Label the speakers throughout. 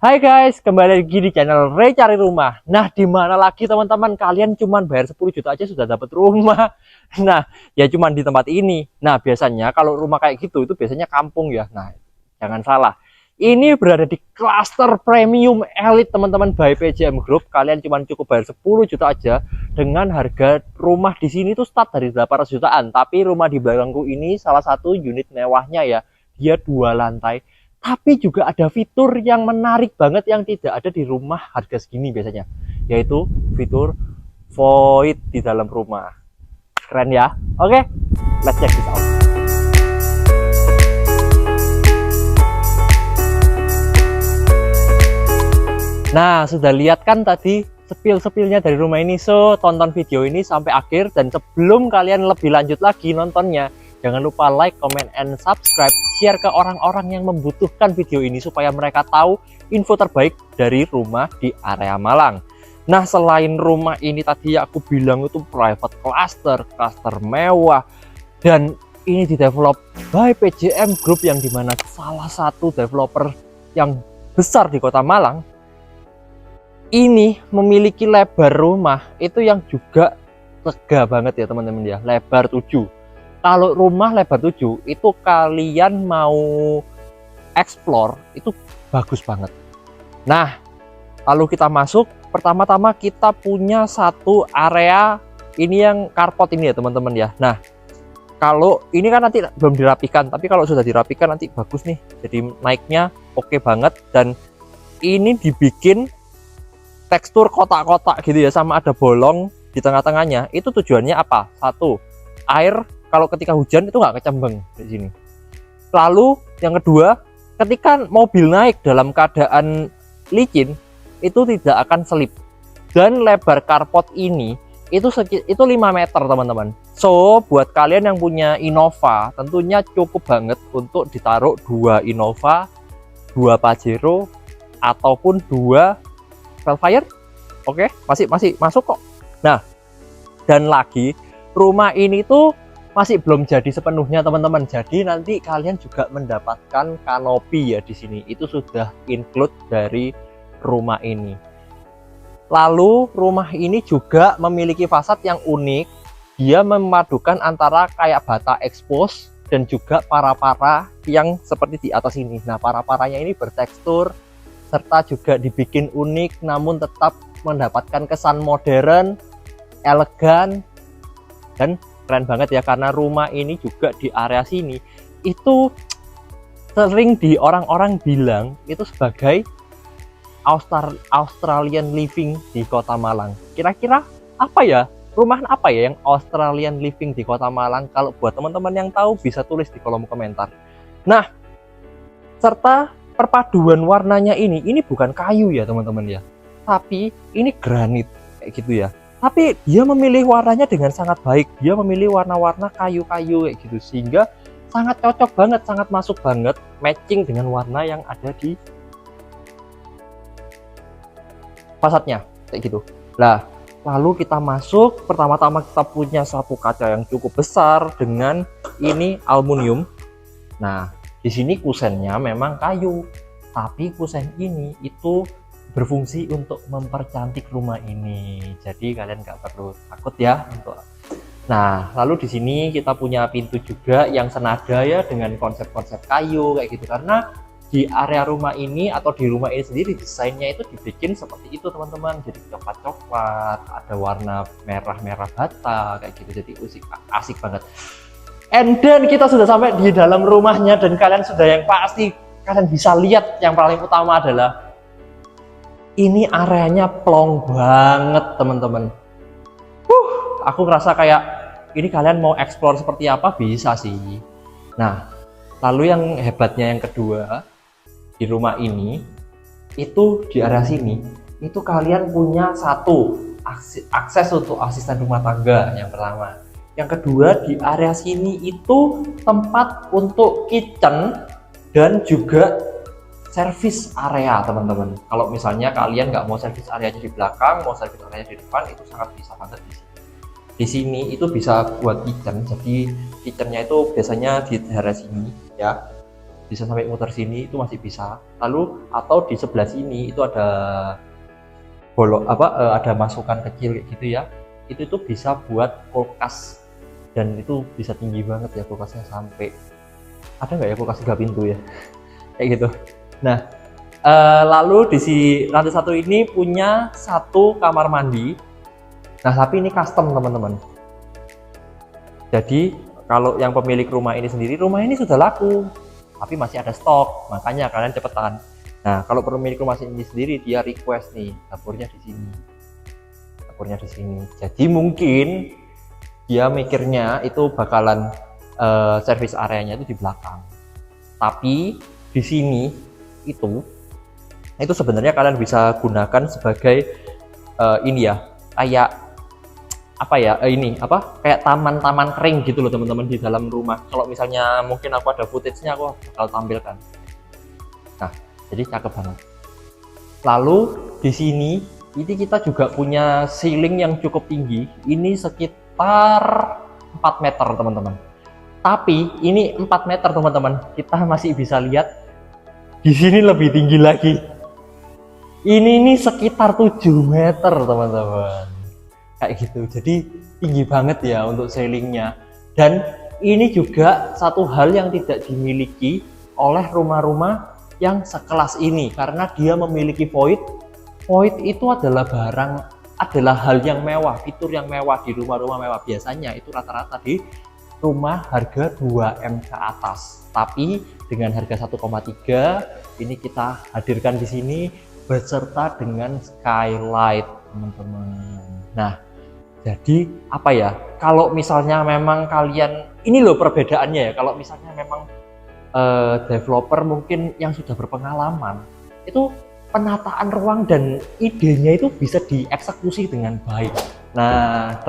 Speaker 1: Hai guys, kembali lagi di channel Ray Cari Rumah. Nah, di mana lagi teman-teman, kalian cuman bayar 10 juta aja sudah dapat rumah. Nah, ya cuman di tempat ini. Nah, biasanya kalau rumah kayak gitu itu biasanya kampung ya. Nah, jangan salah. Ini berada di cluster premium elite teman-teman by PJM Group. Kalian cuman cukup bayar 10 juta aja dengan harga rumah di sini tuh start dari 800 jutaan. Tapi rumah di belakangku ini salah satu unit mewahnya ya. Dia 2 lantai. Tapi juga ada fitur yang menarik banget yang tidak ada di rumah harga segini biasanya, yaitu fitur void di dalam rumah. Keren ya? Oke, let's check this out. Nah, sudah lihat kan tadi sepil-sepilnya dari rumah ini, so tonton video ini sampai akhir. Dan sebelum kalian lebih lanjut lagi nontonnya, jangan lupa like, comment, and subscribe. Share ke orang-orang yang membutuhkan video ini supaya mereka tahu info terbaik dari rumah di area Malang. Nah, selain rumah ini tadi aku bilang itu private cluster, cluster mewah, dan ini didevelop by PJM Group yang dimana salah satu developer yang besar di kota Malang. Ini memiliki lebar rumah itu yang juga lega banget ya teman-teman ya, lebar 7. Kalau rumah lebar 7 itu kalian mau explore itu bagus banget. Nah, lalu kita masuk. Pertama-tama kita punya satu area ini yang carport ini ya teman-teman ya. Nah, kalau ini kan nanti belum dirapikan, tapi kalau sudah dirapikan nanti bagus nih. Jadi naiknya oke banget, dan ini dibikin tekstur kotak-kotak gitu ya, sama ada bolong di tengah-tengahnya. Itu tujuannya apa? Satu, air kalau ketika hujan itu nggak kecembeng di sini. Lalu yang kedua, ketika mobil naik dalam keadaan licin itu tidak akan selip. Dan lebar carport ini itu 5 meter teman-teman. So buat kalian yang punya Innova tentunya cukup banget untuk ditaruh 2 Innova, 2 Pajero, ataupun 2 Velfire. Oke, masih masuk kok. Nah, dan lagi rumah ini tuh masih belum jadi sepenuhnya teman-teman. Jadi nanti kalian juga mendapatkan kanopi ya di sini. Itu sudah include dari rumah ini. Lalu rumah ini juga memiliki fasad yang unik. Dia memadukan antara kayak bata expose dan juga para-para yang seperti di atas ini. Nah, para-paranya ini bertekstur serta juga dibikin unik namun tetap mendapatkan kesan modern, elegan, dan keren banget ya, karena rumah ini juga di area sini itu sering di orang-orang bilang itu sebagai Australian living di kota Malang. Kira-kira apa ya, rumah apa ya yang Australian living di kota Malang? Kalau buat teman-teman yang tahu bisa tulis di kolom komentar. Nah, serta perpaduan warnanya ini bukan kayu ya teman-teman ya, tapi ini granit kayak gitu ya. Tapi dia memilih warnanya dengan sangat baik. Dia memilih warna-warna kayu-kayu kayak gitu, sehingga sangat cocok banget, sangat masuk banget, matching dengan warna yang ada di fasadnya kayak gitu. Nah, lalu kita masuk. Pertama-tama kita punya satu kaca yang cukup besar dengan ini aluminium. Nah, di sini kusennya memang kayu, tapi kusen ini itu berfungsi untuk mempercantik rumah ini. Jadi kalian nggak perlu takut ya untuk. Nah, lalu di sini kita punya pintu juga yang senada ya dengan konsep-konsep kayu kayak gitu, karena di area rumah ini atau di rumah ini sendiri desainnya itu dibikin seperti itu teman-teman. Jadi coklat-coklat, ada warna merah-merah bata kayak gitu. Jadi asik banget. And then kita sudah sampai di dalam rumahnya, dan kalian sudah yang pasti kalian bisa lihat yang paling utama adalah ini areanya plong banget teman-teman. Aku ngerasa kayak ini kalian mau explore seperti apa bisa sih. Nah, lalu yang hebatnya yang kedua di rumah ini itu di area sini itu kalian punya satu akses untuk asisten rumah tangga yang pertama. Yang kedua di area sini itu tempat untuk kitchen dan juga service area teman-teman. Kalau misalnya kalian nggak mau service areanya di belakang, mau service areanya di depan, itu sangat bisa banget di sini. Di sini itu bisa buat kitchen. Jadi kitchennya itu biasanya di daerah sini ya. bisa sampai muter sini itu masih bisa. Lalu atau di sebelah sini itu ada ada masukan kecil kayak gitu ya, itu tuh bisa buat kulkas, dan itu bisa tinggi banget ya kulkasnya, sampai ada nggak ya kulkas 3 pintu ya kayak gitu. Nah lalu di lantai 1 ini punya 1 kamar mandi. Nah tapi ini custom teman-teman, jadi kalau yang pemilik rumah ini sendiri, rumah ini sudah laku tapi masih ada stok, makanya kalian cepetan. Nah kalau pemilik rumah ini sendiri, dia request nih dapurnya di sini, jadi mungkin dia mikirnya itu bakalan service areanya itu di belakang, tapi di sini itu sebenarnya kalian bisa gunakan sebagai ini ya, kayak apa ya, kayak taman-taman kering gitu loh teman-teman di dalam rumah. Kalau misalnya mungkin aku ada footage-nya, aku bakal tampilkan. Nah jadi cakep banget. Lalu di sini ini kita juga punya ceiling yang cukup tinggi, ini sekitar 4 meter teman-teman. Tapi ini 4 meter teman-teman, kita masih bisa lihat di sini lebih tinggi lagi. Ini sekitar 7 meter teman-teman, kayak gitu. Jadi tinggi banget ya untuk ceilingnya. Dan ini juga satu hal yang tidak dimiliki oleh rumah-rumah yang sekelas ini, karena dia memiliki void. Void itu adalah hal yang mewah, fitur yang mewah di rumah-rumah mewah. Biasanya itu rata-rata di rumah harga 2M ke atas, tapi dengan harga 1,3 ini kita hadirkan di sini beserta dengan skylight teman-teman. Nah jadi apa ya, kalau misalnya memang kalian, ini loh perbedaannya ya, kalau misalnya memang developer mungkin yang sudah berpengalaman, itu penataan ruang dan idenya itu bisa dieksekusi dengan baik. Nah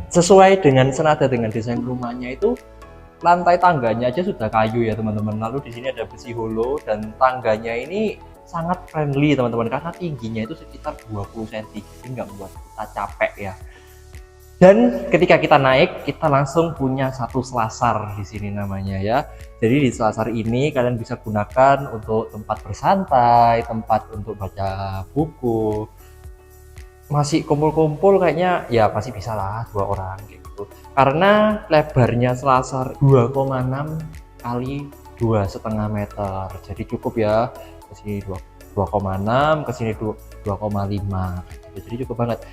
Speaker 1: sesuai dengan senada dengan desain rumahnya itu, lantai tangganya aja sudah kayu ya teman-teman. Lalu di sini ada besi holo, dan tangganya ini sangat friendly teman-teman, karena tingginya itu sekitar 20 cm, jadi nggak membuat kita capek ya. Dan ketika kita naik, kita langsung punya 1 selasar di sini namanya ya. Jadi di selasar ini kalian bisa gunakan untuk tempat bersantai, tempat untuk baca buku. Masih kumpul-kumpul kayaknya ya masih bisa lah 2 orang gitu. Karena lebarnya selasar 2,6 kali 2,5 meter. Jadi cukup ya. Ke sini 2,6, ke sini 2,5. Jadi cukup banget.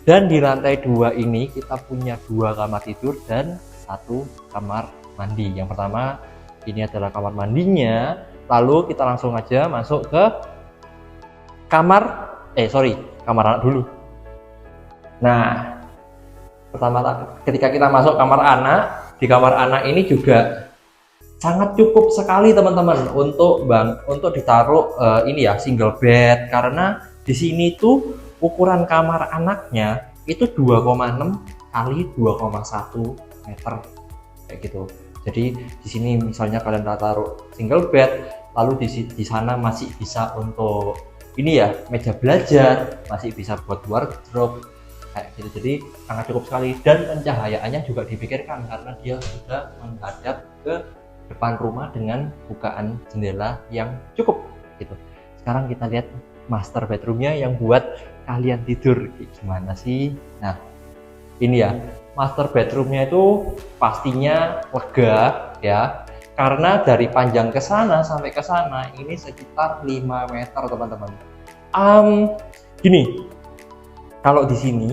Speaker 1: Dan di lantai 2 ini kita punya 2 kamar tidur dan 1 kamar mandi. Yang pertama ini adalah kamar mandinya. Lalu kita langsung aja masuk ke kamar anak dulu. Nah pertama ketika kita masuk kamar anak, di kamar anak ini juga sangat cukup sekali teman-teman untuk ditaruh ini ya, single bed, karena di sini tuh ukuran kamar anaknya itu 2,6 kali 2,1 meter kayak gitu. Jadi di sini misalnya kalian taruh single bed, lalu di sana masih bisa untuk ini ya, meja belajar, masih bisa buat wardrobe kayak gitu. Jadi sangat cukup sekali, dan pencahayaannya juga dipikirkan karena dia sudah menghadap ke depan rumah dengan bukaan jendela yang cukup gitu. Sekarang kita lihat master bedroomnya yang buat kalian tidur gimana sih. Nah ini ya, master bedroomnya itu pastinya lega ya, karena dari panjang ke sana sampai ke sana ini sekitar 5 meter teman-teman. Gini, kalau di sini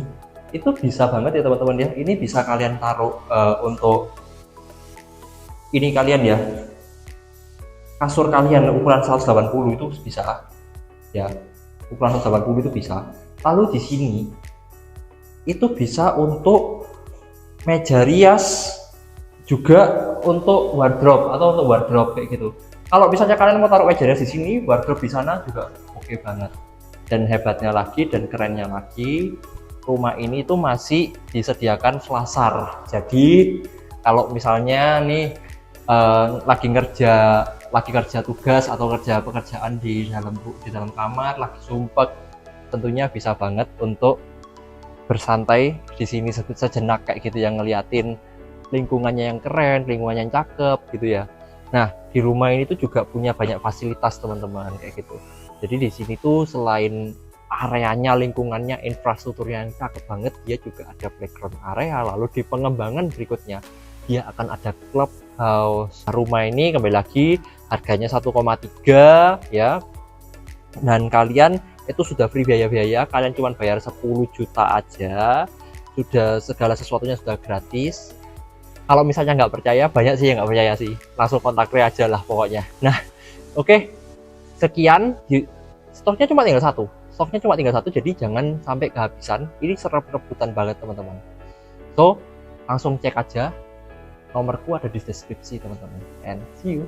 Speaker 1: itu bisa banget ya teman-teman ya, ini bisa kalian taruh untuk ini kalian ya, kasur kalian ukuran 180 itu bisa ya, ukuran 180 itu bisa. Lalu di sini itu bisa untuk meja rias, juga untuk wardrobe atau untuk wardrobe kayak gitu. Kalau misalnya kalian mau taruh meja rias di sini, wardrobe di sana juga oke banget. Dan hebatnya lagi dan kerennya lagi, rumah ini tuh masih disediakan selasar. Jadi kalau misalnya nih lagi kerja tugas atau pekerjaan di dalam kamar, lagi sumpek, tentunya bisa banget untuk bersantai di sini sejenak kayak gitu, yang ngeliatin lingkungannya yang keren, lingkungannya yang cakep gitu ya. Nah, di rumah ini tuh juga punya banyak fasilitas teman-teman kayak gitu. Jadi di sini tuh selain areanya, lingkungannya, infrastrukturnya yang cakep banget, dia juga ada playground area. Lalu di pengembangan berikutnya, dia akan ada clubhouse. Rumah ini kembali lagi harganya 1,3 ya. Dan kalian itu sudah free biaya-biaya, kalian cuma bayar 10 juta aja. Sudah segala sesuatunya sudah gratis. Kalau misalnya nggak percaya, banyak sih yang nggak percaya sih, langsung kontak Ray aja lah pokoknya. Nah, oke, sekian. Stoknya cuma tinggal satu, jadi jangan sampai kehabisan. Ini serem-rebutan banget teman-teman. So langsung cek aja, nomorku ada di deskripsi teman-teman, and see you.